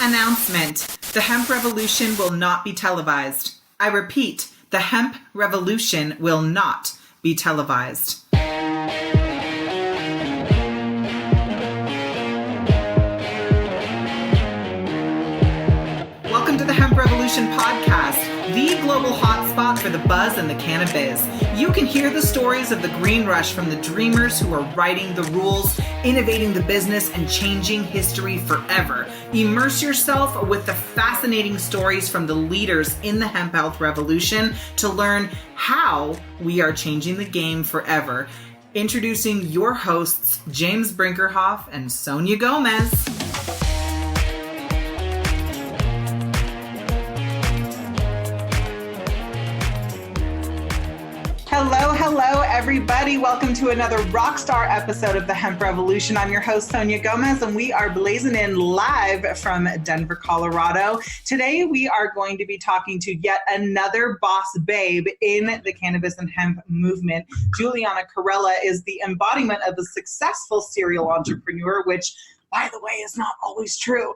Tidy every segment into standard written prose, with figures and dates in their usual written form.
Announcement. The hemp revolution will not be televised. I repeat, the hemp revolution will not be televised. Welcome to the Hemp Revolution podcast, the global hotspot for the buzz and the cannabis. You can hear the stories of the green rush from the dreamers who are writing the rules, innovating the business, and changing history forever. Immerse yourself with the fascinating stories from the leaders in the hemp health revolution to learn how we are changing the game forever. Introducing your hosts, James Brinkerhoff and Sonia Gomez. Hello, everybody. Welcome to another rockstar episode of the Hemp Revolution. I'm your host, Sonia Gomez, and we are blazing in live from Denver, Colorado. Today, we are going to be talking to yet another boss babe in the cannabis and hemp movement. Julianna Carella is the embodiment of a successful serial entrepreneur, which, by the way, is not always true.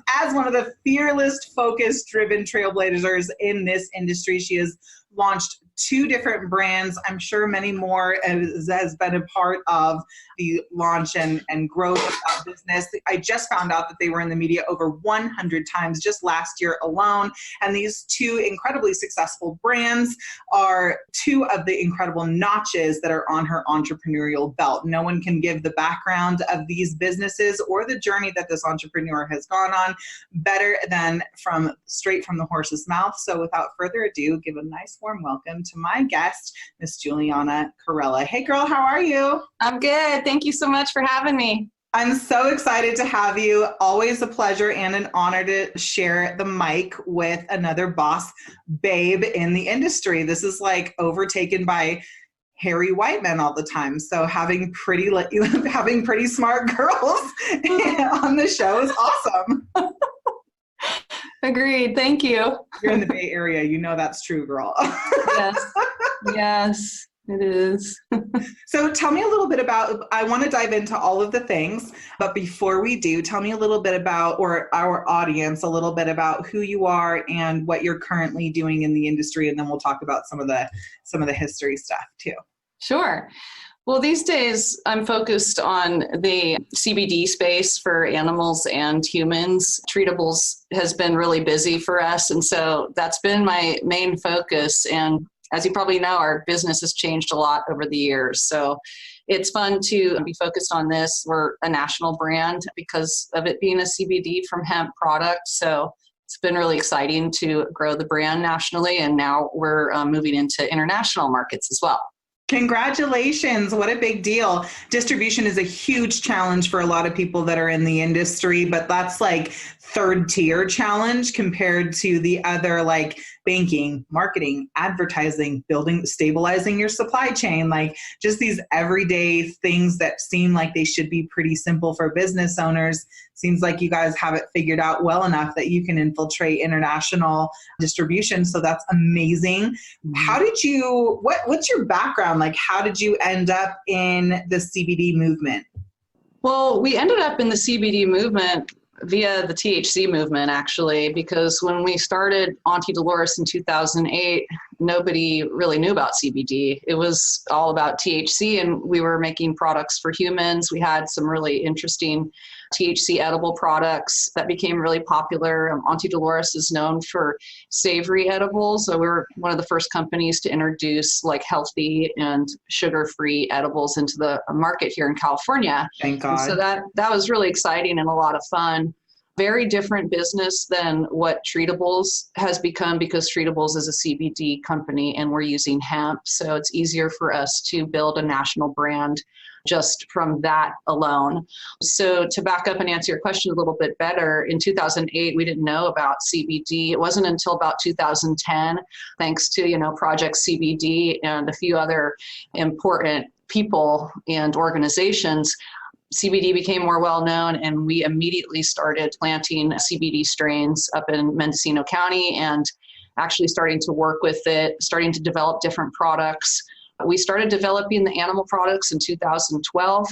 As one of the fearless, focused, driven trailblazers in this industry, she has launched 2 different brands. I'm sure many more has been a part of the launch and growth of that business. I just found out that they were in the media over 100 times just last year alone. And these 2 incredibly successful brands are 2 of the incredible notches that are on her entrepreneurial belt. No one can give the background of these businesses or the journey that this entrepreneur has gone on better than straight from the horse's mouth. So without further ado, give a nice warm welcome to my guest, Miss Julianna Carella. Hey girl, how are you? I'm good. Thank you so much for having me. I'm so excited to have you. Always a pleasure and an honor to share the mic with another boss babe in the industry. This is like overtaken by hairy white men all the time. So having pretty smart girls on the show is awesome. Agreed. Thank you. You're in the Bay Area. You know that's true, girl. Yes, it is. So tell me a little bit about, I want to dive into all of the things, but before we do, tell me a little bit about, or our audience, a little bit about who you are and what you're currently doing in the industry. And then we'll talk about some of the history stuff too. Sure. Well, these days I'm focused on the CBD space for animals and humans. Treatibles has been really busy for us. And so that's been my main focus. And as you probably know, our business has changed a lot over the years. So it's fun to be focused on this. We're a national brand because of it being a CBD from hemp product. So it's been really exciting to grow the brand nationally. And now we're moving into international markets as well. Congratulations. What a big deal. Distribution is a huge challenge for a lot of people that are in the industry, but that's like 3rd tier challenge compared to the other like banking, marketing, advertising, stabilizing your supply chain, like just these everyday things that seem like they should be pretty simple for business owners. Seems like you guys have it figured out well enough that you can infiltrate international distribution. So that's amazing. How did you, what's your background? Like, how did you end up in the CBD movement? Well, we ended up in the CBD movement via the THC movement, actually, because when we started Auntie Dolores in 2008, nobody really knew about CBD. It was all about THC, and we were making products for humans. We had some really interesting THC edible products that became really popular. Auntie Dolores is known for savory edibles. So we were one of the first companies to introduce like healthy and sugar-free edibles into the market here in California. Thank God. And so that was really exciting and a lot of fun. Very different business than what Treatibles has become, because Treatibles is a CBD company and we're using hemp. So it's easier for us to build a national brand just from that alone. So to back up and answer your question a little bit better, in 2008, we didn't know about CBD. It wasn't until about 2010, thanks to, Project CBD and a few other important people and organizations, CBD became more well-known, and we immediately started planting CBD strains up in Mendocino County and actually starting to work with it, starting to develop different products. We started developing the animal products in 2012.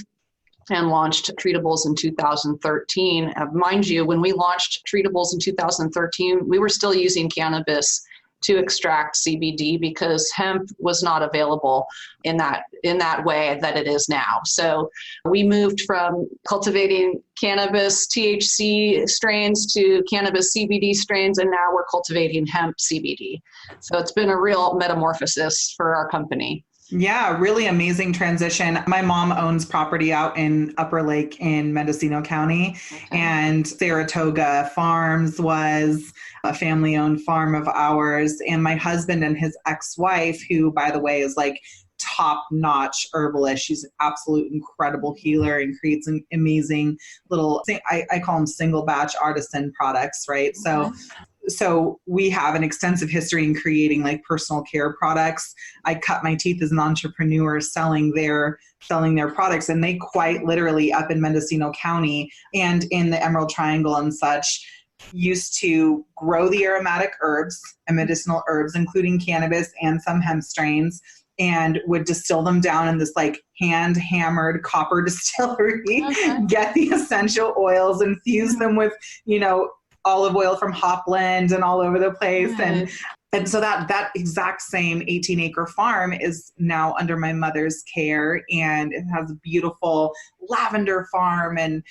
and launched Treatibles in 2013. Mind you, when we launched Treatibles in 2013, we were still using cannabis to extract CBD because hemp was not available in that way that it is now. So we moved from cultivating cannabis THC strains to cannabis CBD strains, and now we're cultivating hemp CBD. So it's been a real metamorphosis for our company. Yeah, really amazing transition. My mom owns property out in Upper Lake in Mendocino County, and Saratoga Farms was a family-owned farm of ours. And my husband and his ex-wife, who, by the way, is like top-notch herbalist. She's an absolute incredible healer and creates an amazing little, I call them single batch artisan products, right? So we have an extensive history in creating like personal care products. I cut my teeth as an entrepreneur selling their products, and they quite literally up in Mendocino County and in the Emerald Triangle and such used to grow the aromatic herbs and medicinal herbs, including cannabis and some hemp strains, and would distill them down in this like hand hammered copper distillery, get the essential oils, infuse them with, olive oil from Hopland and all over the place. And so that exact same 18-acre farm is now under my mother's care, and it has a beautiful lavender farm and,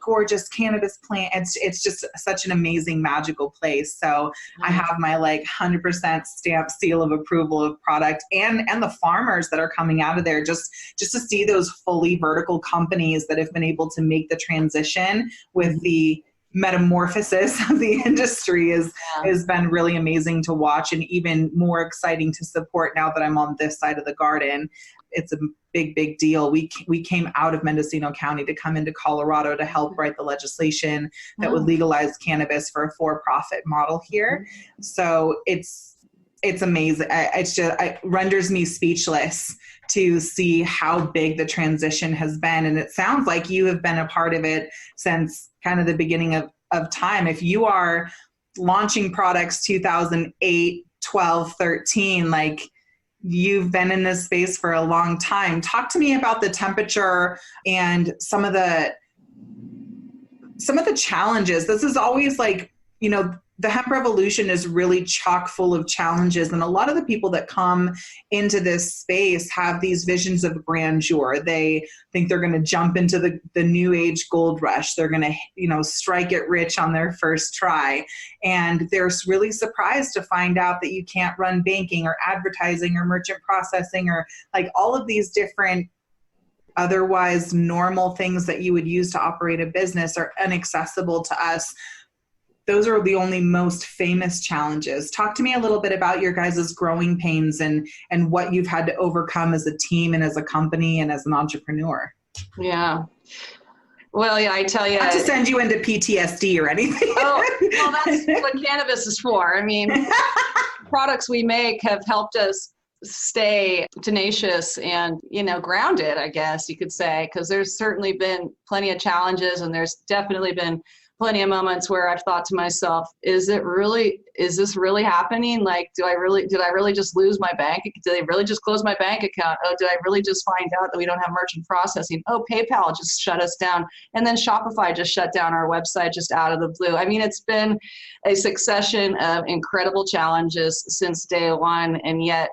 gorgeous cannabis plant. It's just such an amazing, magical place. So I have my like 100% stamp seal of approval of product and the farmers that are coming out of there just to see those fully vertical companies that have been able to make the transition with the metamorphosis of the industry has been really amazing to watch, and even more exciting to support now that I'm on this side of the garden. It's a big deal. We came out of Mendocino County to come into Colorado to help write the legislation that would legalize cannabis for a for-profit model here. So it's amazing. It renders me speechless to see how big the transition has been. And it sounds like you have been a part of it since kind of the beginning of time. If you are launching products 2008, 12, 13, like you've been in this space for a long time. Talk to me about the temperature and some of the challenges. This is always like, the hemp revolution is really chock full of challenges. And a lot of the people that come into this space have these visions of grandeur. They think they're going to jump into the new age gold rush. They're going to, strike it rich on their first try. And they're really surprised to find out that you can't run banking or advertising or merchant processing or like all of these different otherwise normal things that you would use to operate a business are inaccessible to us. Those are the only most famous challenges. Talk to me a little bit about your guys' growing pains and what you've had to overcome as a team and as a company and as an entrepreneur. Yeah. Well, yeah, I tell you. Not to send you into PTSD or anything. Oh, well, that's what cannabis is for. I mean, products we make have helped us stay tenacious and, grounded, I guess you could say, because there's certainly been plenty of challenges, and there's definitely been plenty of moments where I've thought to myself, is this really happening? Like, did I really just lose my bank? Did they really just close my bank account? Oh, did I really just find out that we don't have merchant processing? Oh, PayPal just shut us down. And then Shopify just shut down our website just out of the blue. I mean, it's been a succession of incredible challenges since day one. And yet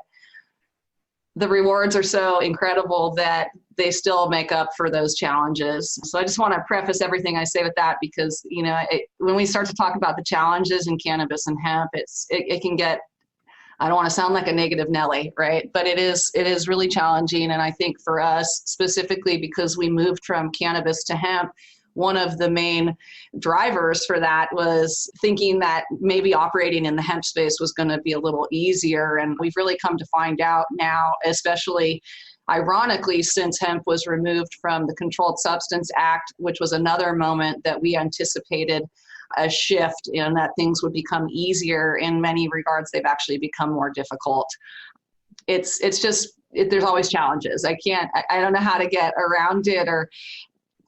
the rewards are so incredible that they still make up for those challenges. So I just want to preface everything I say with that, because, when we start to talk about the challenges in cannabis and hemp, it can get, I don't want to sound like a negative Nelly, right? But it is really challenging. And I think for us specifically, because we moved from cannabis to hemp, one of the main drivers for that was thinking that maybe operating in the hemp space was going to be a little easier. And we've really come to find out now, especially ironically, since hemp was removed from the Controlled Substance Act, which was another moment that we anticipated a shift in that things would become easier. In many regards, they've actually become more difficult. It's just, there's always challenges. I don't know how to get around it or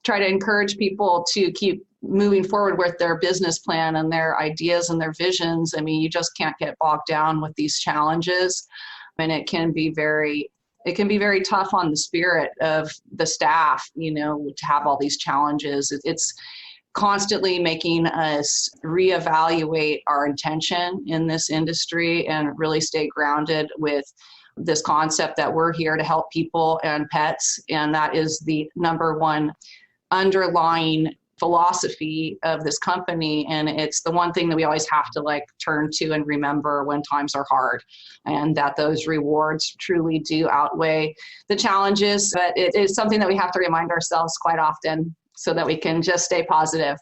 try to encourage people to keep moving forward with their business plan and their ideas and their visions. I mean, you just can't get bogged down with these challenges. And it can be very it can be very tough on the spirit of the staff, to have all these challenges. It's constantly making us reevaluate our intention in this industry and really stay grounded with this concept that we're here to help people and pets. And that is the number one underlying philosophy of this company. And it's the one thing that we always have to turn to and remember when times are hard, and that those rewards truly do outweigh the challenges. But it is something that we have to remind ourselves quite often so that we can just stay positive.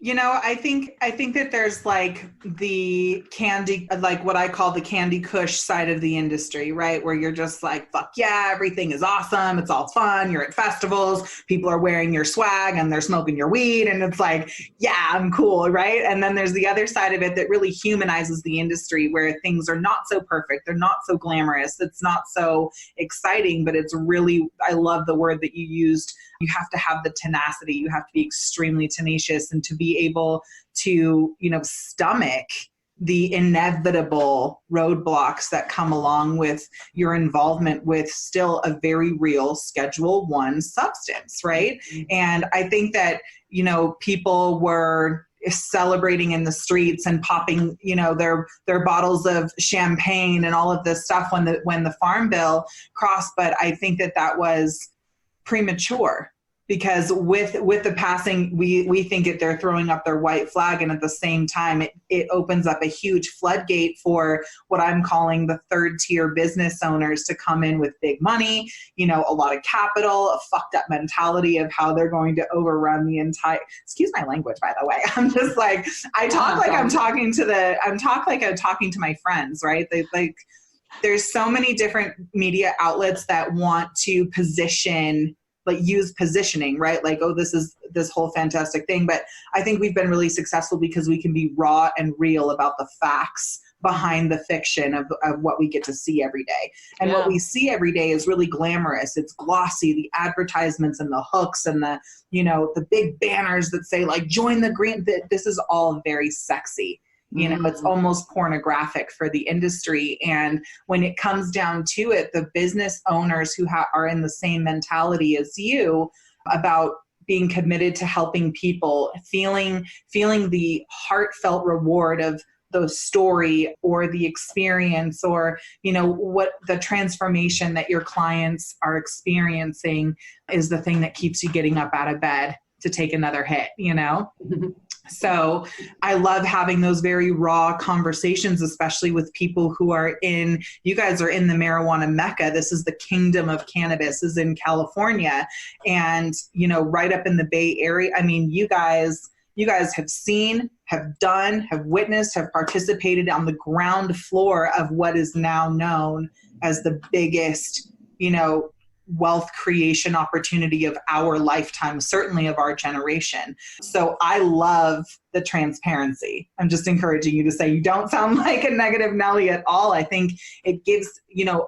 I think that there's the candy, what I call the Candy Kush side of the industry, right? Where you're just fuck yeah, everything is awesome. It's all fun. You're at festivals. People are wearing your swag and they're smoking your weed. And it's yeah, I'm cool, right? And then there's the other side of it that really humanizes the industry, where things are not so perfect. They're not so glamorous. It's not so exciting, but it's really, I love the word that you used. You have to have the tenacity. You have to be extremely tenacious and to be able to, stomach the inevitable roadblocks that come along with your involvement with still a very real Schedule I substance, right? Mm-hmm. And I think that, people were celebrating in the streets and popping, their bottles of champagne and all of this stuff when the Farm Bill crossed. But I think that was premature, because with the passing, we think that they're throwing up their white flag, and at the same time it opens up a huge floodgate for what I'm calling the third tier business owners to come in with big money, a lot of capital, a fucked up mentality of how they're going to overrun the entire, excuse my language, by the way. I'm just I talk like I'm talking to my friends, right? There's so many different media outlets that want to position, use positioning, right? This is this whole fantastic thing. But I think we've been really successful because we can be raw and real about the facts behind the fiction of what we get to see every day. And what we see every day is really glamorous. It's glossy, the advertisements and the hooks and the, the big banners that say join the green. This is all very sexy. It's almost pornographic for the industry. And when it comes down to it, the business owners who are in the same mentality as you about being committed to helping people, feeling the heartfelt reward of the story or the experience or, what the transformation that your clients are experiencing is the thing that keeps you getting up out of bed to take another hit, So I love having those very raw conversations, especially with people who are you guys are in the marijuana mecca. This is the kingdom of cannabis, is in California, and, right up in the Bay Area. I mean, you guys have seen, have done, have witnessed, have participated on the ground floor of what is now known as the biggest, wealth creation opportunity of our lifetime, certainly of our generation. So I love the transparency. I'm just encouraging you to say you don't sound like a negative Nelly at all. I think it gives,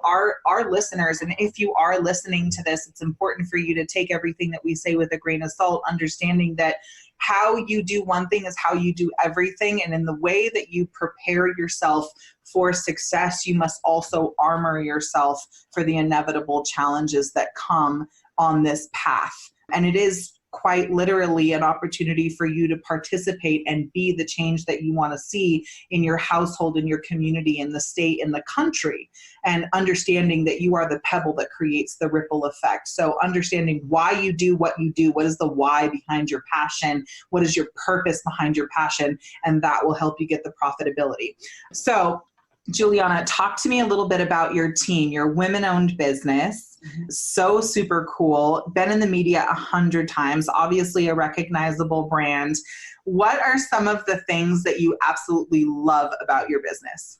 our listeners, and if you are listening to this, it's important for you to take everything that we say with a grain of salt, understanding that how you do one thing is how you do everything. And in the way that you prepare yourself for success, you must also armor yourself for the inevitable challenges that come on this path. And it is quite literally an opportunity for you to participate and be the change that you want to see in your household, in your community, in the state, in the country, and understanding that you are the pebble that creates the ripple effect. So understanding why you do what you do, what is the why behind your passion, what is your purpose behind your passion, and that will help you get the profitability. So Julianna, talk to me a little bit about your team, your women-owned business. So super cool. Been in the media 100 times, obviously a recognizable brand. What are some of the things that you absolutely love about your business?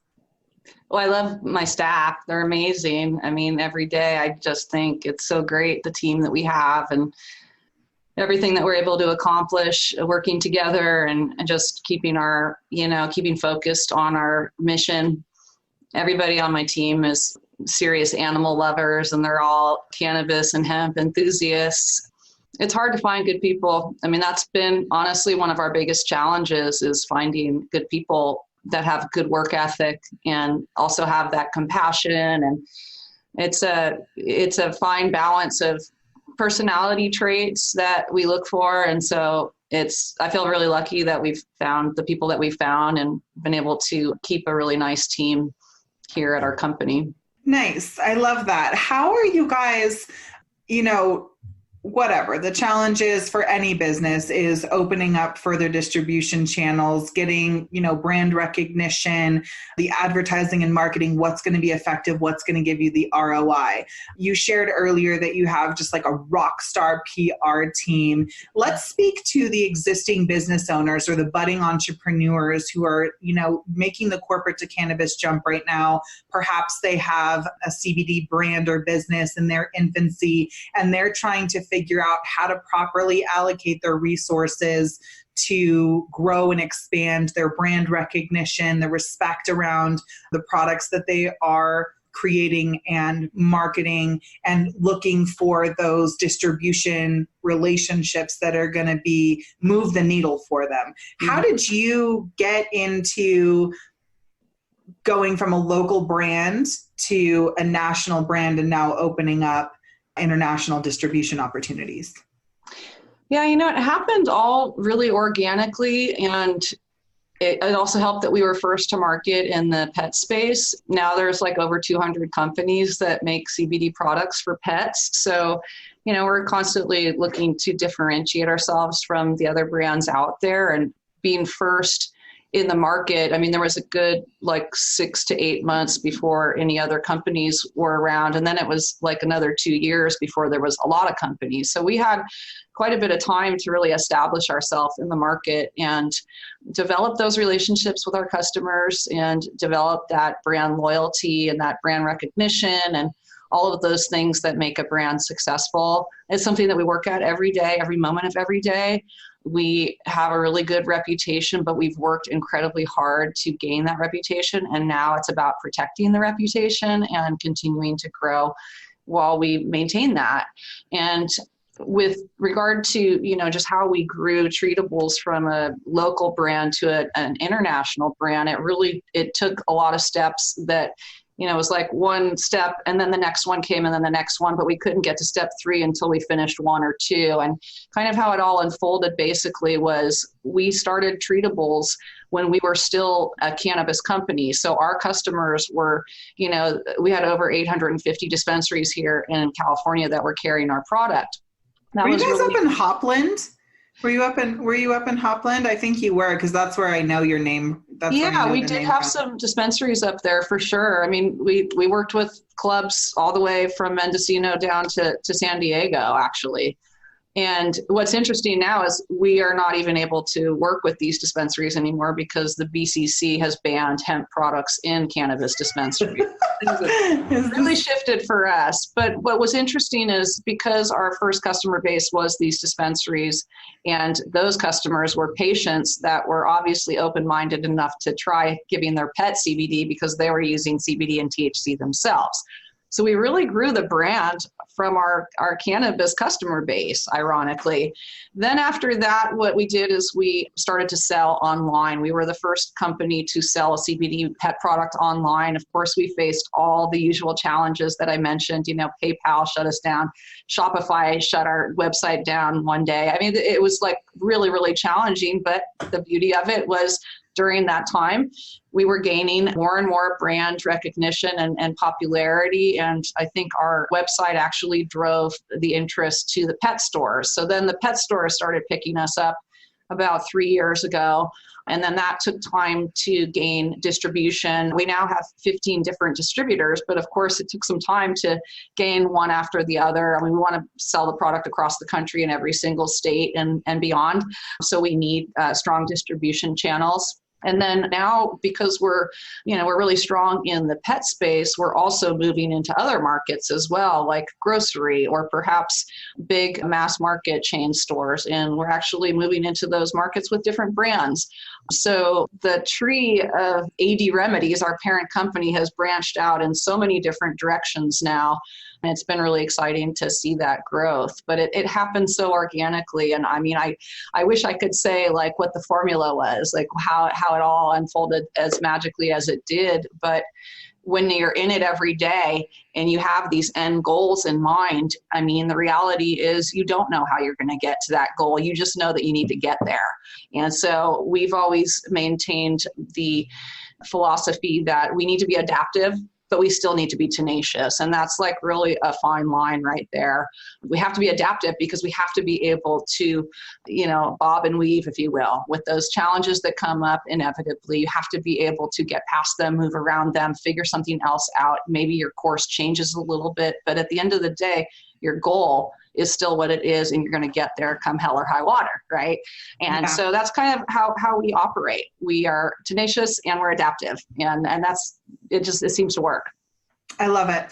Well, I love my staff. They're amazing. I mean, every day I just think it's so great, the team that we have and everything that we're able to accomplish working together and just keeping keeping focused on our mission. Everybody on my team is serious animal lovers, and they're all cannabis and hemp enthusiasts. It's hard to find good people. I mean, that's been honestly one of our biggest challenges, is finding good people that have good work ethic and also have that compassion It's a fine balance of personality traits that we look for. And so I feel really lucky that we've found the people that we've found and been able to keep a really nice team here at our company. Nice. I love that. How are you guys, whatever the challenge is for any business is opening up further distribution channels, getting, brand recognition, the advertising and marketing, what's going to be effective, what's going to give you the ROI. You shared earlier that you have just like a rock star PR team. Let's speak to the existing business owners or the budding entrepreneurs who are, making the corporate to cannabis jump right now. Perhaps they have a CBD brand or business in their infancy, and they're trying to figure out how to properly allocate their resources to grow and expand their brand recognition, the respect around the products that they are creating and marketing, and looking for those distribution relationships that are going to move the needle for them. Mm-hmm. How did you get into going from a local brand to a national brand and now opening up international distribution opportunities? Yeah, it happened all really organically, and it also helped that we were first to market in the pet space. Now there's like over 200 companies that make CBD products for pets. So, we're constantly looking to differentiate ourselves from the other brands out there, and being first in the market. I mean, there was a good 6 to 8 months before any other companies were around. And then it was like another 2 years before there was a lot of companies. So we had quite a bit of time to really establish ourselves in the market and develop those relationships with our customers and develop that brand loyalty and that brand recognition and all of those things that make a brand successful. It's something that we work at every day, every moment of every day. We have a really good reputation, but we've worked incredibly hard to gain that reputation. And now it's about protecting the reputation and continuing to grow while we maintain that. And with regard to, just how we grew Treatibles from a local brand to an international brand, it took a lot of steps that, it was like one step and then the next one came and then the next one, but we couldn't get to step 3 until we finished 1 or 2. And kind of how it all unfolded basically was we started Treatibles when we were still a cannabis company. So our customers were, we had over 850 dispensaries here in California that were carrying our product. Were you guys up in Hopland? Were you up in Hopland? I think you were, because that's where I know your name. We did have some dispensaries up there for sure. I mean, we worked with clubs all the way from Mendocino down to San Diego, actually. And what's interesting now is we are not even able to work with these dispensaries anymore because the BCC has banned hemp products in cannabis dispensaries. It's really shifted for us. But what was interesting is because our first customer base was these dispensaries, and those customers were patients that were obviously open-minded enough to try giving their pet CBD because they were using CBD and THC themselves. So we really grew the brand from our cannabis customer base, ironically. Then after that, what we did is we started to sell online. We were the first company to sell a CBD pet product online. Of course, we faced all the usual challenges that I mentioned. PayPal shut us down. Shopify shut our website down one day. I mean, it was like really, really challenging, but the beauty of it was during that time, we were gaining more and more brand recognition and popularity. And I think our website actually drove the interest to the pet stores. So then the pet stores started picking us up about 3 years ago. And then that took time to gain distribution. We now have 15 different distributors, but of course it took some time to gain one after the other. I mean, we want to sell the product across the country in every single state and beyond. So we need strong distribution channels. And then now, because we're really strong in the pet space, we're also moving into other markets as well, like grocery or perhaps big mass market chain stores. And we're actually moving into those markets with different brands. So the tree of AD Remedies, our parent company, has branched out in so many different directions now. And it's been really exciting to see that growth, but it happened so organically. And I mean, I wish I could say like what the formula was, like how it all unfolded as magically as it did. But when you're in it every day and you have these end goals in mind, I mean, the reality is you don't know how you're going to get to that goal. You just know that you need to get there. And so we've always maintained the philosophy that we need to be adaptive, but we still need to be tenacious. And that's like really a fine line right there. We have to be adaptive because we have to be able to, bob and weave, if you will, with those challenges that come up inevitably. You have to be able to get past them, move around them, figure something else out. Maybe your course changes a little bit, but at the end of the day, your goal is still what it is, and you're going to get there come hell or high water, right? And so that's kind of how we operate. We are tenacious and we're adaptive, and that's it seems to work. I love it.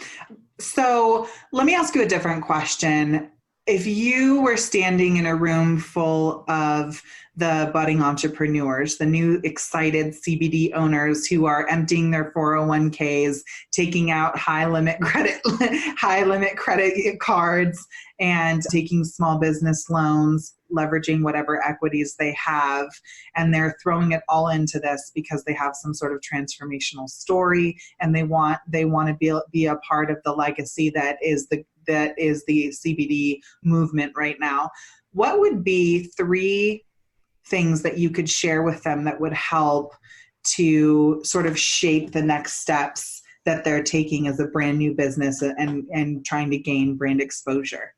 So let me ask you a different question. If you were standing in a room full of the budding entrepreneurs, the new excited CBD owners who are emptying their 401ks, taking out high limit credit cards, and taking small business loans, leveraging whatever equities they have, and they're throwing it all into this because they have some sort of transformational story, and they want to be a part of the legacy that is the CBD movement right now. What would be 3 things that you could share with them that would help to sort of shape the next steps that they're taking as a brand new business and trying to gain brand exposure?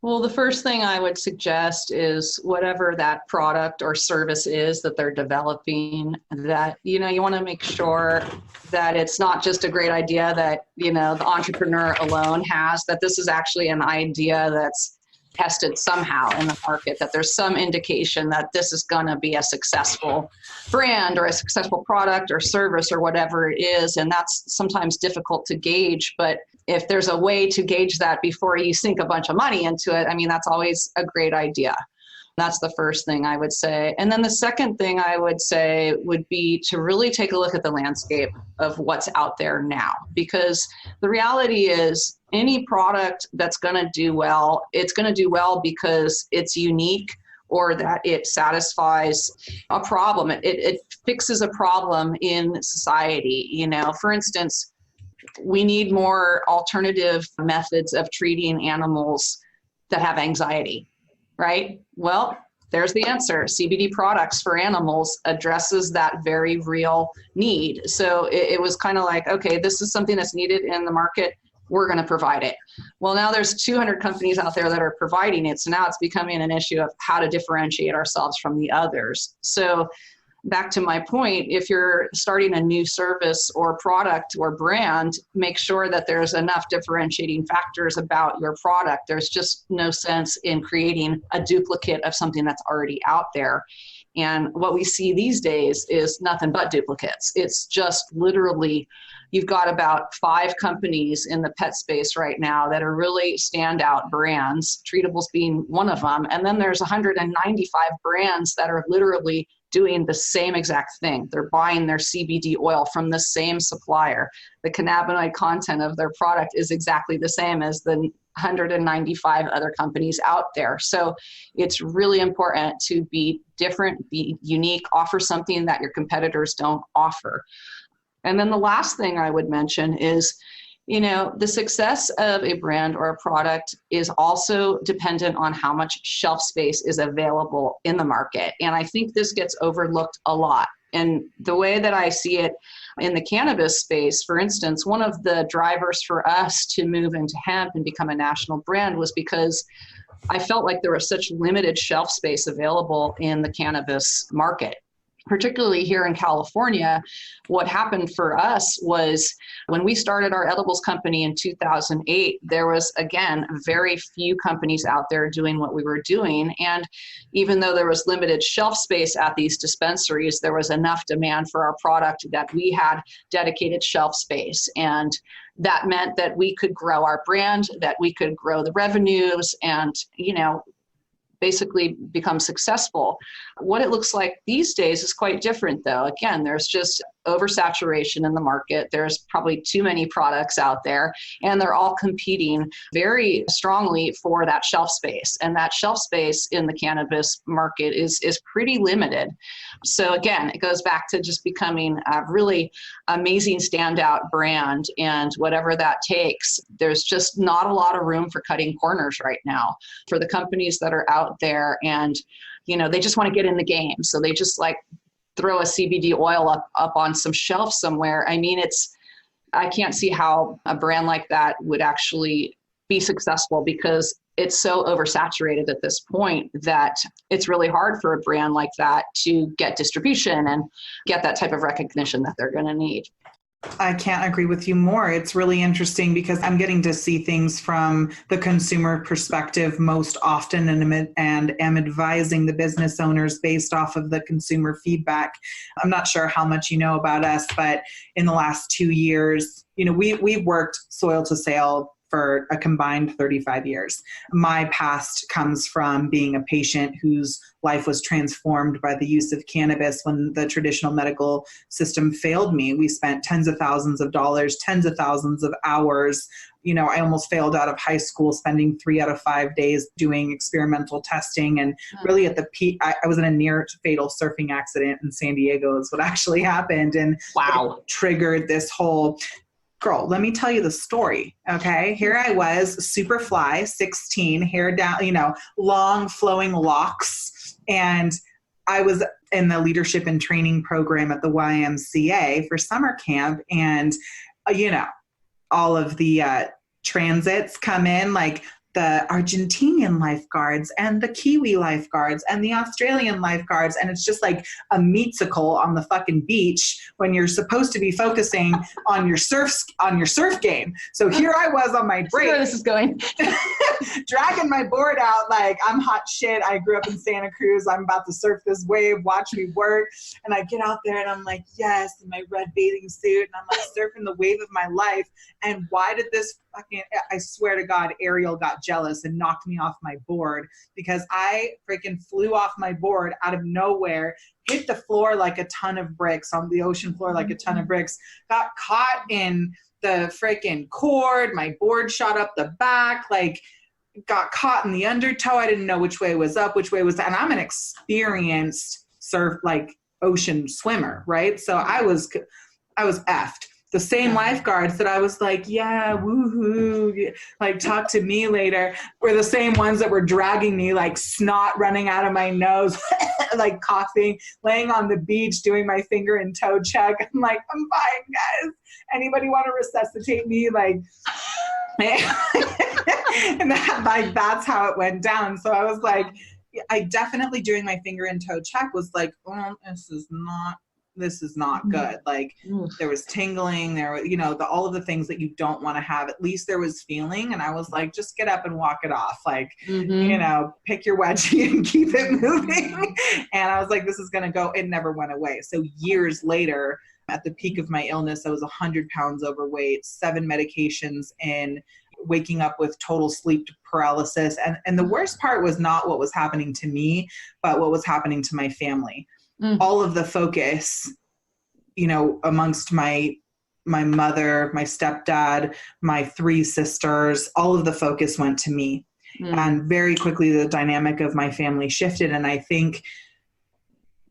Well, the first thing I would suggest is whatever that product or service is that they're developing, that, you want to make sure that it's not just a great idea that, the entrepreneur alone has, that this is actually an idea that's tested somehow in the market, that there's some indication that this is going to be a successful brand or a successful product or service or whatever it is. And that's sometimes difficult to gauge. But if there's a way to gauge that before you sink a bunch of money into it, I mean, that's always a great idea. That's the first thing I would say. And then the second thing I would say would be to really take a look at the landscape of what's out there now. Because the reality is any product that's going to do well, it's going to do well because it's unique or that it satisfies a problem. It fixes a problem in society. For instance, we need more alternative methods of treating animals that have anxiety. Right? Well, there's the answer. CBD products for animals addresses that very real need. So it was kind of like, okay, this is something that's needed in the market. We're going to provide it. Well, now there's 200 companies out there that are providing it. So now it's becoming an issue of how to differentiate ourselves from the others. So back to my point, if you're starting a new service or product or brand, make sure that there's enough differentiating factors about your product. There's just no sense in creating a duplicate of something that's already out there. And what we see these days is nothing but duplicates. It's just literally, you've got about 5 companies in the pet space right now that are really standout brands, Treatibles being one of them. And then there's 195 brands that are literally doing the same exact thing. They're buying their CBD oil from the same supplier. The cannabinoid content of their product is exactly the same as the 195 other companies out there. So it's really important to be different, be unique, offer something that your competitors don't offer. And then the last thing I would mention is, the success of a brand or a product is also dependent on how much shelf space is available in the market. And I think this gets overlooked a lot. And the way that I see it in the cannabis space, for instance, one of the drivers for us to move into hemp and become a national brand was because I felt like there was such limited shelf space available in the cannabis market. Particularly here in California, what happened for us was when we started our edibles company in 2008, there was, again, very few companies out there doing what we were doing. And even though there was limited shelf space at these dispensaries, there was enough demand for our product that we had dedicated shelf space. And that meant that we could grow our brand, that we could grow the revenues and, basically become successful. What it looks like these days is quite different though. Again, there's just oversaturation in the market. There's probably too many products out there, and they're all competing very strongly for that shelf space. And that shelf space in the cannabis market is pretty limited. So again, it goes back to just becoming a really amazing standout brand, and whatever that takes. There's just not a lot of room for cutting corners right now for the companies that are out there, and they just want to get in the game. So they just like throw a CBD oil up on some shelf somewhere. I mean, I can't see how a brand like that would actually be successful, because it's so oversaturated at this point that it's really hard for a brand like that to get distribution and get that type of recognition that they're going to need. I can't agree with you more. It's really interesting because I'm getting to see things from the consumer perspective most often, and am advising the business owners based off of the consumer feedback. I'm not sure how much you know about us, but in the last 2 years, we've worked soil to sale for a combined 35 years. My past comes from being a patient whose life was transformed by the use of cannabis when the traditional medical system failed me. We spent tens of thousands of dollars, tens of thousands of hours. I almost failed out of high school, spending 3 out of 5 days doing experimental testing. And really at the peak, I was in a near fatal surfing accident in San Diego is what actually happened. And wow, it triggered this whole... Girl, let me tell you the story, okay? Here I was, super fly, 16, hair down, long flowing locks. And I was in the leadership and training program at the YMCA for summer camp. And, all of the transits come in, like the Argentinian lifeguards and the Kiwi lifeguards and the Australian lifeguards. And it's just like a meetsicle on the fucking beach when you're supposed to be focusing on your surf game. So here I was on my break. Where this is going. Dragging my board out like I'm hot shit. I grew up in Santa Cruz. I'm about to surf this wave. Watch me work. And I get out there and I'm like, yes, in my red bathing suit. And I'm like surfing the wave of my life. And why did this I swear to God, Ariel got jealous and knocked me off my board because I freaking flew off my board out of nowhere, hit the floor like a ton of bricks, on the ocean floor like a ton of bricks, got caught in the freaking cord, my board shot up the back, like got caught in the undertow. I didn't know which way was up, which way was down. And I'm an experienced ocean swimmer, right? So I was effed. The same lifeguards that I was like, yeah, woohoo, like talk to me later, were the same ones that were dragging me like snot running out of my nose, like coughing, laying on the beach, doing my finger and toe check. I'm like, I'm fine, guys. Anybody want to resuscitate me? Like, and that's how it went down. So I was like, I definitely doing my finger and toe check was like, oh, this is not good. Like there was tingling, there were, all of the things that you don't want to have. At least there was feeling. And I was like, just get up and walk it off. Like, pick your wedgie and keep it moving. And I was like, this is going to go. It never went away. So years later, at the peak of my illness, I was 100 pounds overweight, 7 medications in, waking up with total sleep paralysis. And the worst part was not what was happening to me, but what was happening to my family. All of the focus, amongst my mother, my stepdad, my 3 sisters, all of the focus went to me. And very quickly the dynamic of my family shifted. And I think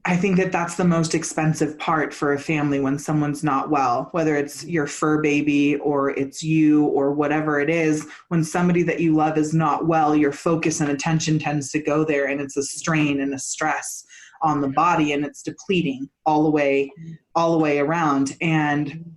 that that's the most expensive part for a family when someone's not well, whether it's your fur baby or it's you or whatever it is. When somebody that you love is not well, your focus and attention tends to go there, and it's a strain and a stress on the body, and it's depleting all the way around. And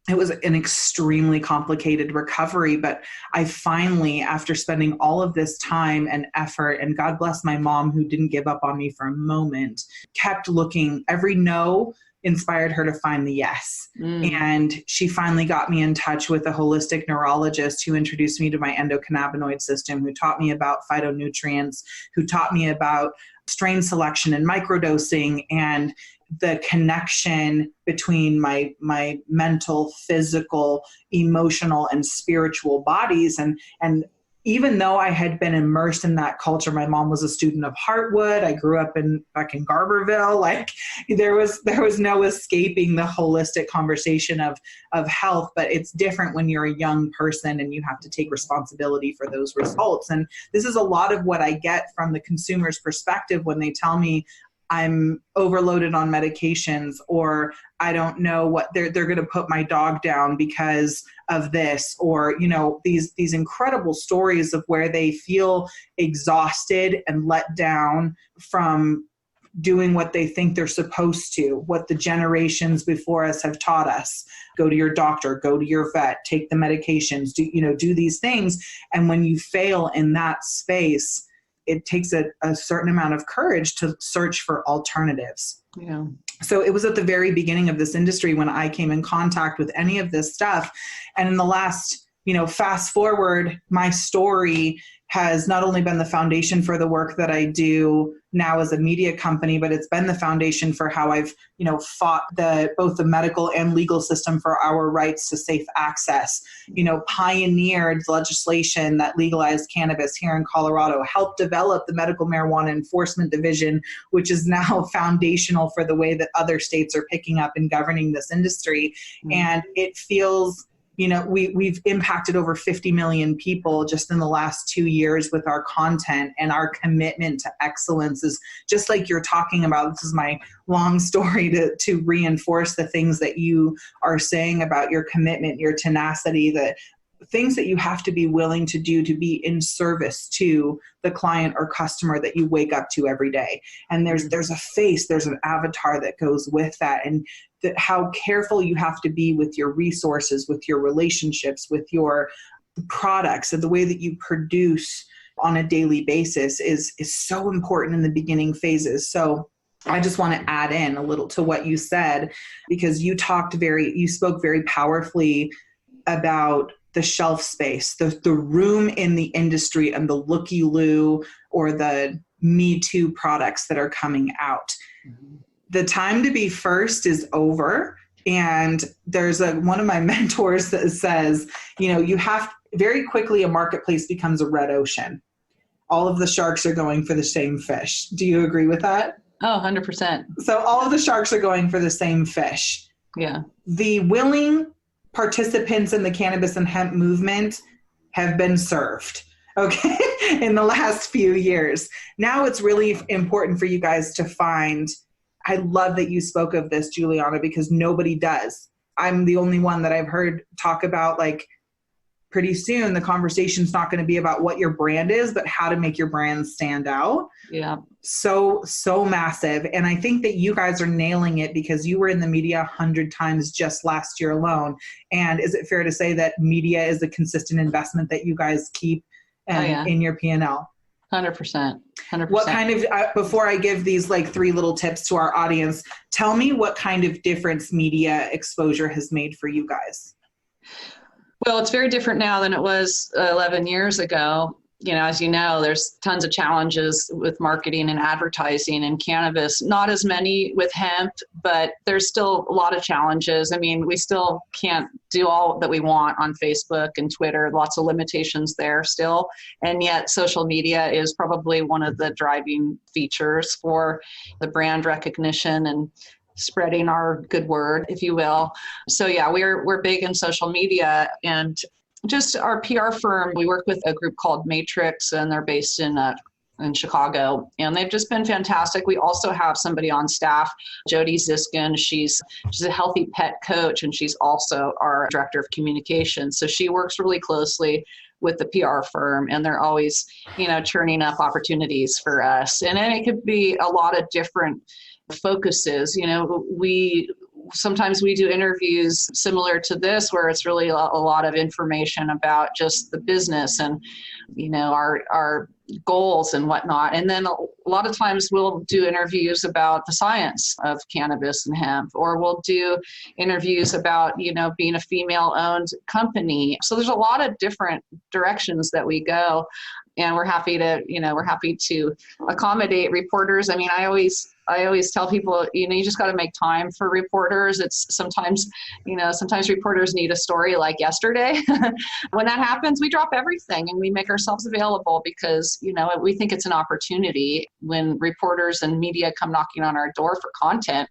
it was an extremely complicated recovery, but I finally, after spending all of this time and effort, and God bless my mom who didn't give up on me for a moment, kept looking. Every no inspired her to find the yes. And she finally got me in touch with a holistic neurologist who introduced me to my endocannabinoid system, who taught me about phytonutrients, who taught me about strain selection and microdosing, and the connection between my mental, physical, emotional, and spiritual bodies. And even though I had been immersed in that culture, my mom was a student of Hartwood. I grew up back in Garberville. Like there was no escaping the holistic conversation of health, but it's different when you're a young person and you have to take responsibility for those results. And this is a lot of what I get from the consumer's perspective when they tell me I'm overloaded on medications, or I don't know what they're going to put my dog down because of this, or, you know, these incredible stories of where they feel exhausted and let down from doing what they think they're supposed to, what the generations before us have taught us. Go to your doctor, go to your vet, take the medications, do these things. And when you fail in that space, it takes a certain amount of courage to search for alternatives. Yeah. So it was at the very beginning of this industry when I came in contact with any of this stuff. And in the last, fast forward, my story has not only been the foundation for the work that I do now as a media company, but it's been the foundation for how I've, fought both the medical and legal system for our rights to safe access, pioneered legislation that legalized cannabis here in Colorado, helped develop the medical marijuana enforcement division, which is now foundational for the way that other states are picking up and governing this industry. Mm-hmm. And it feels we've impacted over 50 million people just in the last 2 years with our content, and our commitment to excellence is just like you're talking about. This is my long story to reinforce the things that you are saying about your commitment, your tenacity, the things that you have to be willing to do to be in service to the client or customer that you wake up to every day. And there's a face, there's an avatar that goes with that. And how careful you have to be with your resources, with your relationships, with your products, and the way that you produce on a daily basis is so important in the beginning phases. So I just want to add in a little to what you said, because you spoke very powerfully about the shelf space, the room in the industry, and the looky-loo or the Me Too products that are coming out. Mm-hmm. The time to be first is over. And there's one of my mentors that says, you have very quickly, a marketplace becomes a red ocean. All of the sharks are going for the same fish. Do you agree with that? Oh, 100%. So all of the sharks are going for the same fish. Yeah. The willing participants in the cannabis and hemp movement have been served, okay, in the last few years. Now it's really important for you guys to find, I love that you spoke of this, Julianna, because nobody does. I'm the only one that I've heard talk about, like, pretty soon the conversation's not going to be about what your brand is, but how to make your brand stand out. Yeah. So massive. And I think that you guys are nailing it, because you were in the media 100 times just last year alone. And is it fair to say that media is a consistent investment that you guys keep in your P&L? 100%. What kind of, before I give these like 3 little tips to our audience, tell me what kind of difference media exposure has made for you guys. Well, it's very different now than it was 11 years ago. As you know, there's tons of challenges with marketing and advertising in cannabis. Not as many with hemp, but there's still a lot of challenges. I mean, we still can't do all that we want on Facebook and Twitter. Lots of limitations there still. And yet social media is probably one of the driving features for the brand recognition and spreading our good word, if you will. So yeah, we're big in social media. And just our PR firm, we work with a group called Matrix, and they're based in Chicago, and they've just been fantastic. We also have somebody on staff, Jody Ziskin. She's a healthy pet coach, and she's also our director of communications. So she works really closely with the PR firm, and they're always, churning up opportunities for us. And then it could be a lot of different focuses. Sometimes we do interviews similar to this, where it's really a lot of information about just the business and, our goals and whatnot. And then a lot of times we'll do interviews about the science of cannabis and hemp, or we'll do interviews about, being a female-owned company. So there's a lot of different directions that we go, and we're happy to accommodate reporters. I mean, I always tell people, you just got to make time for reporters. It's sometimes reporters need a story like yesterday. When that happens, we drop everything and we make ourselves available because, we think it's an opportunity. When reporters and media come knocking on our door for content,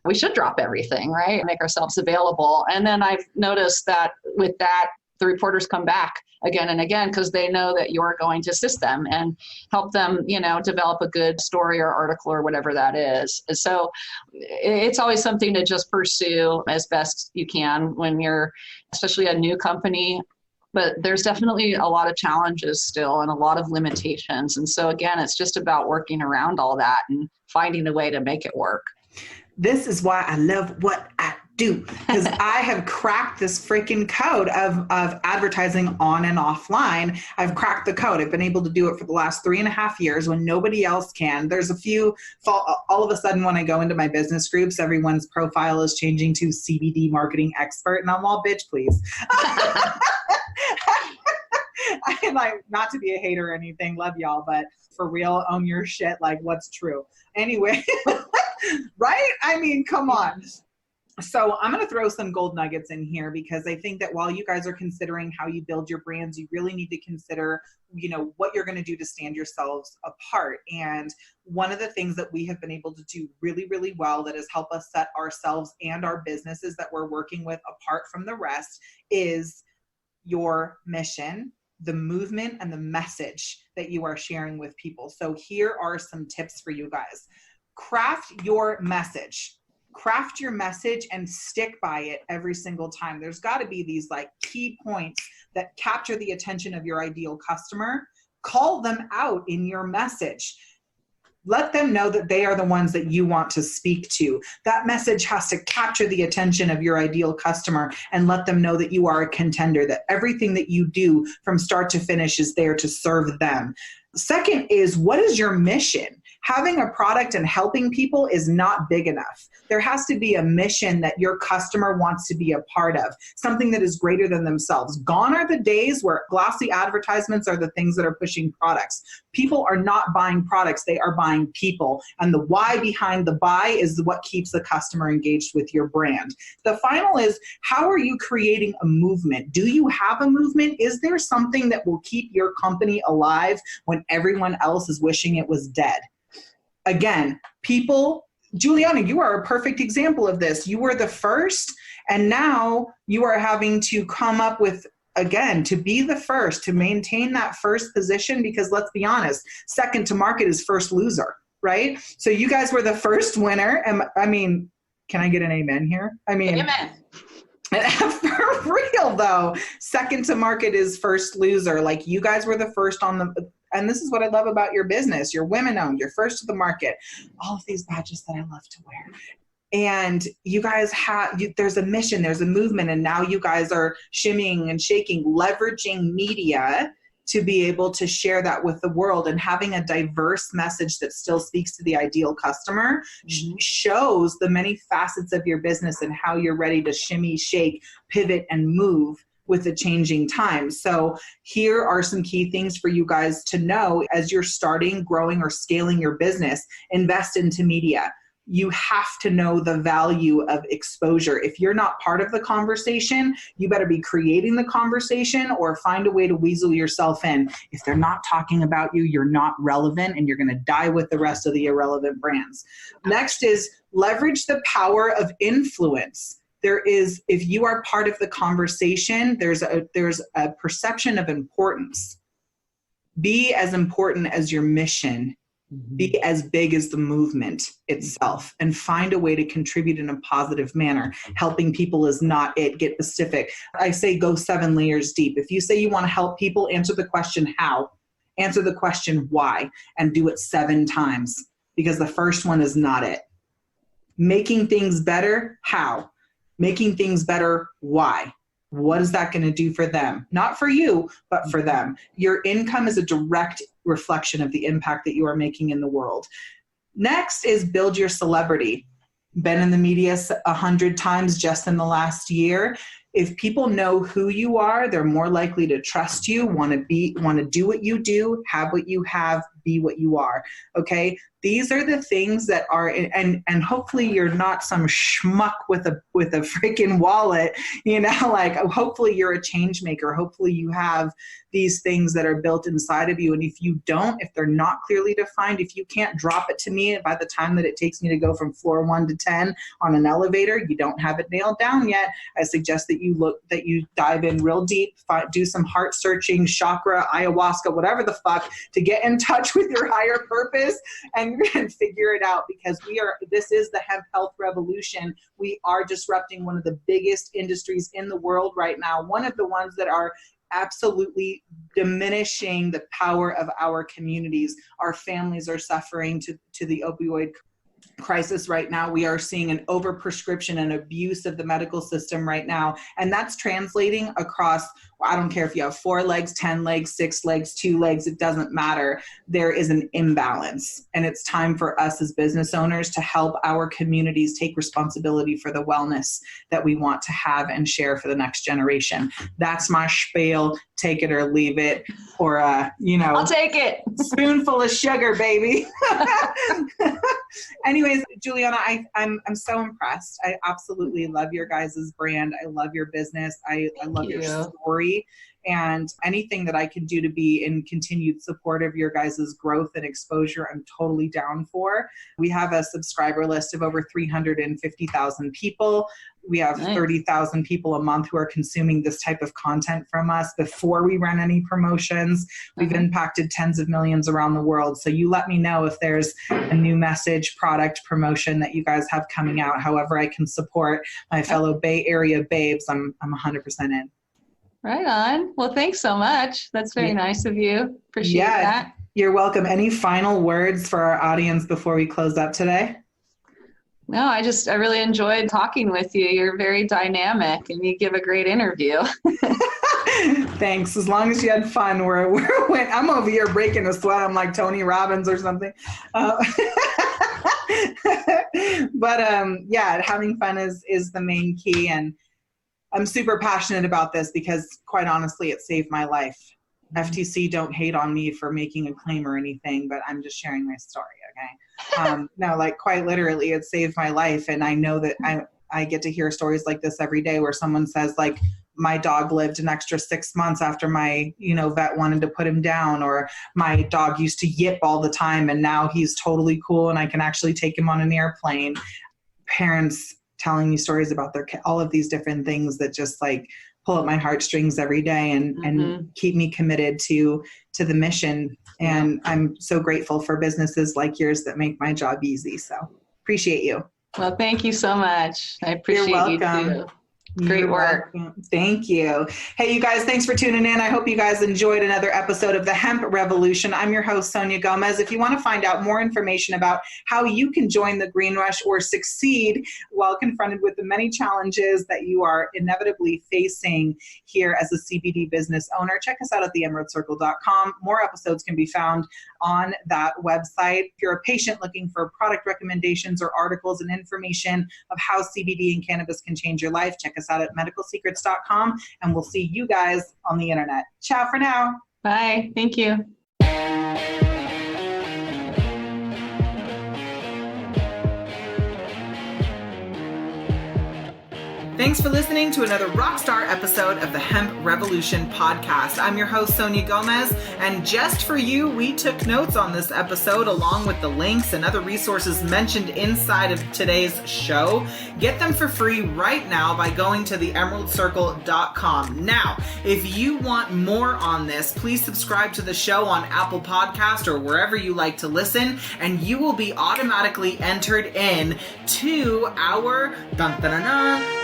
we should drop everything, right? Make ourselves available. And then I've noticed that with that, the reporters come back again and again because they know that you're going to assist them and help them, develop a good story or article or whatever that is. And so it's always something to just pursue as best you can when you're especially a new company. But there's definitely a lot of challenges still and a lot of limitations. And so again, it's just about working around all that and finding a way to make it work. This is why I love what I do, because I have cracked this freaking code of advertising on and offline. I've cracked the code. I've been able to do it for the last 3.5 years when nobody else can. There's a few, all of a sudden when I go into my business groups, everyone's profile is changing to CBD marketing expert. And I'm all, bitch, please. I'm like, not to be a hater or anything, love y'all, but for real, own your shit, like what's true. Anyway, right? I mean, come on. So I'm going to throw some gold nuggets in here because I think that while you guys are considering how you build your brands, you really need to consider, what you're going to do to stand yourselves apart. And one of the things that we have been able to do really, really well that has helped us set ourselves and our businesses that we're working with apart from the rest is your mission, the movement, and the message that you are sharing with people. So here are some tips for you guys. Craft your message. Craft your message and stick by it every single time. There's got to be these like key points that capture the attention of your ideal customer. Call them out in your message. Let them know that they are the ones that you want to speak to. That message has to capture the attention of your ideal customer and let them know that you are a contender, that everything that you do from start to finish is there to serve them. Second is, what is your mission? Having a product and helping people is not big enough. There has to be a mission that your customer wants to be a part of, something that is greater than themselves. Gone are the days where glossy advertisements are the things that are pushing products. People are not buying products, they are buying people. And the why behind the buy is what keeps the customer engaged with your brand. The final is, how are you creating a movement? Do you have a movement? Is there something that will keep your company alive when everyone else is wishing it was dead? Again, people, Julianna, you are a perfect example of this. You were the first, and now you are having to come up with, again, to be the first, to maintain that first position, because let's be honest, second to market is first loser, right? So you guys were the first winner. And I mean, can I get an amen here? I mean, amen. For real though, second to market is first loser. Like you guys were the first on the, and this is what I love about your business. You're women owned, you're first to the market, all of these badges that I love to wear. And you guys there's a mission, there's a movement, and now you guys are shimmying and shaking, leveraging media to be able to share that with the world, and having a diverse message that still speaks to the ideal customer shows the many facets of your business and how you're ready to shimmy, shake, pivot, and move with the changing times. So here are some key things for you guys to know as you're starting, growing, or scaling your business. Invest into media. You have to know the value of exposure. If you're not part of the conversation, you better be creating the conversation or find a way to weasel yourself in. If they're not talking about you, you're not relevant, and you're going to die with the rest of the irrelevant brands. Next is leverage the power of influence. If you are part of the conversation, there's a perception of importance. Be as important as your mission. Be as big as the movement itself, and find a way to contribute in a positive manner. Helping people is not it. Get specific. I say go 7 layers deep. If you say you want to help people, answer the question how. Answer the question why, and do it 7 times, because the first one is not it. Making things better, how? Making things better, why? What is that going to do for them? Not for you, but for them. Your income is a direct reflection of the impact that you are making in the world. Next is build your celebrity. Been in the media 100 times just in the last year. If people know who you are, they're more likely to trust you, want to do what you do, have what you have, be what you are. Okay. These are the things that are, and hopefully you're not some schmuck with a freaking wallet, like hopefully you're a change maker. Hopefully you have these things that are built inside of you. And if you don't, if they're not clearly defined, if you can't drop it to me by the time that it takes me to go from floor 1 to 10 on an elevator, you don't have it nailed down yet. I suggest that you dive in real deep, do some heart searching, chakra, ayahuasca, whatever the fuck, to get in touch with your higher purpose and figure it out, because this is the hemp health revolution. We are disrupting one of the biggest industries in the world right now, one of the ones that are absolutely diminishing the power of our communities. Our families are suffering to the opioid crisis right now. We are seeing an overprescription and abuse of the medical system right now. And that's translating across, I don't care if you have 4 legs, 10 legs, 6 legs, 2 legs, it doesn't matter. There is an imbalance. And it's time for us as business owners to help our communities take responsibility for the wellness that we want to have and share for the next generation. That's my spiel. Take it or leave it, or, I'll take it. Spoonful of sugar, baby. Anyways, Julianna, I'm so impressed. I absolutely love your guys' brand. I love your business. I love your story. And anything that I can do to be in continued support of your guys' growth and exposure, I'm totally down for. We have a subscriber list of over 350,000 people. We have 30,000 people a month who are consuming this type of content from us before we run any promotions. We've impacted tens of millions around the world. So you let me know if there's a new message, product, promotion that you guys have coming out. However I can support my fellow Bay Area babes, I'm 100% in. Right on. Well, thanks so much. That's very nice of you. Appreciate that. You're welcome. Any final words for our audience before we close up today? No, I really enjoyed talking with you. You're very dynamic and you give a great interview. Thanks. As long as you had fun. I'm over here breaking a sweat. I'm like Tony Robbins or something. But having fun is the main key. And I'm super passionate about this because, quite honestly, it saved my life. FTC, don't hate on me for making a claim or anything, but I'm just sharing my story, okay? No, like quite literally, it saved my life. And I know that I get to hear stories like this every day where someone says, like, my dog lived an extra 6 months after my, vet wanted to put him down, or my dog used to yip all the time and now he's totally cool and I can actually take him on an airplane. Parents telling me stories about all of these different things that just like pull at my heartstrings every day and keep me committed to the mission. And I'm so grateful for businesses like yours that make my job easy. So appreciate you. Well, thank you so much. I appreciate you too. Great work. Welcome. Thank you. Hey, you guys, thanks for tuning in. I hope you guys enjoyed another episode of the Hemp Revolution. I'm your host, Sonia Gomez. If you want to find out more information about how you can join the Green Rush or succeed while confronted with the many challenges that you are inevitably facing here as a CBD business owner, check us out at theemeraldcircle.com. More episodes can be found on that website. If you're a patient looking for product recommendations or articles and information of how CBD and cannabis can change your life, check us out at medicalsecrets.com, and we'll see you guys on the internet. Ciao for now. Bye. Thank you. Thanks for listening to another Rockstar episode of the Hemp Revolution podcast. I'm your host, Sonia Gomez, and just for you, we took notes on this episode along with the links and other resources mentioned inside of today's show. Get them for free right now by going to theemeraldcircle.com. Now, if you want more on this, please subscribe to the show on Apple Podcast or wherever you like to listen, and you will be automatically entered in to our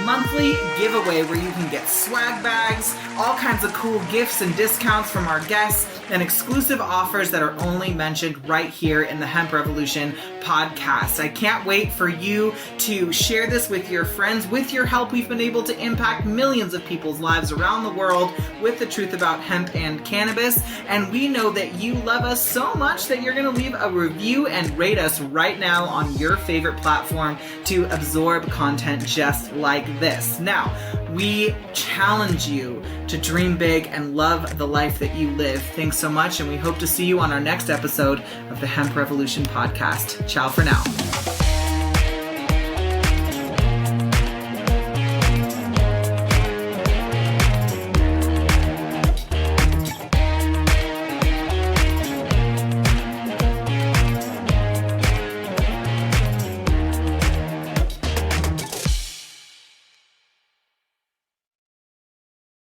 monthly monthly giveaway where you can get swag bags, all kinds of cool gifts and discounts from our guests, and exclusive offers that are only mentioned right here in the Hemp Revolution podcast. I can't wait for you to share this with your friends. With your help, we've been able to impact millions of people's lives around the world with the truth about hemp and cannabis. And we know that you love us so much that you're going to leave a review and rate us right now on your favorite platform to absorb content just like this. Now, we challenge you to dream big and love the life that you live. Thanks so much, and we hope to see you on our next episode of the Hemp Revolution podcast. Ciao for now.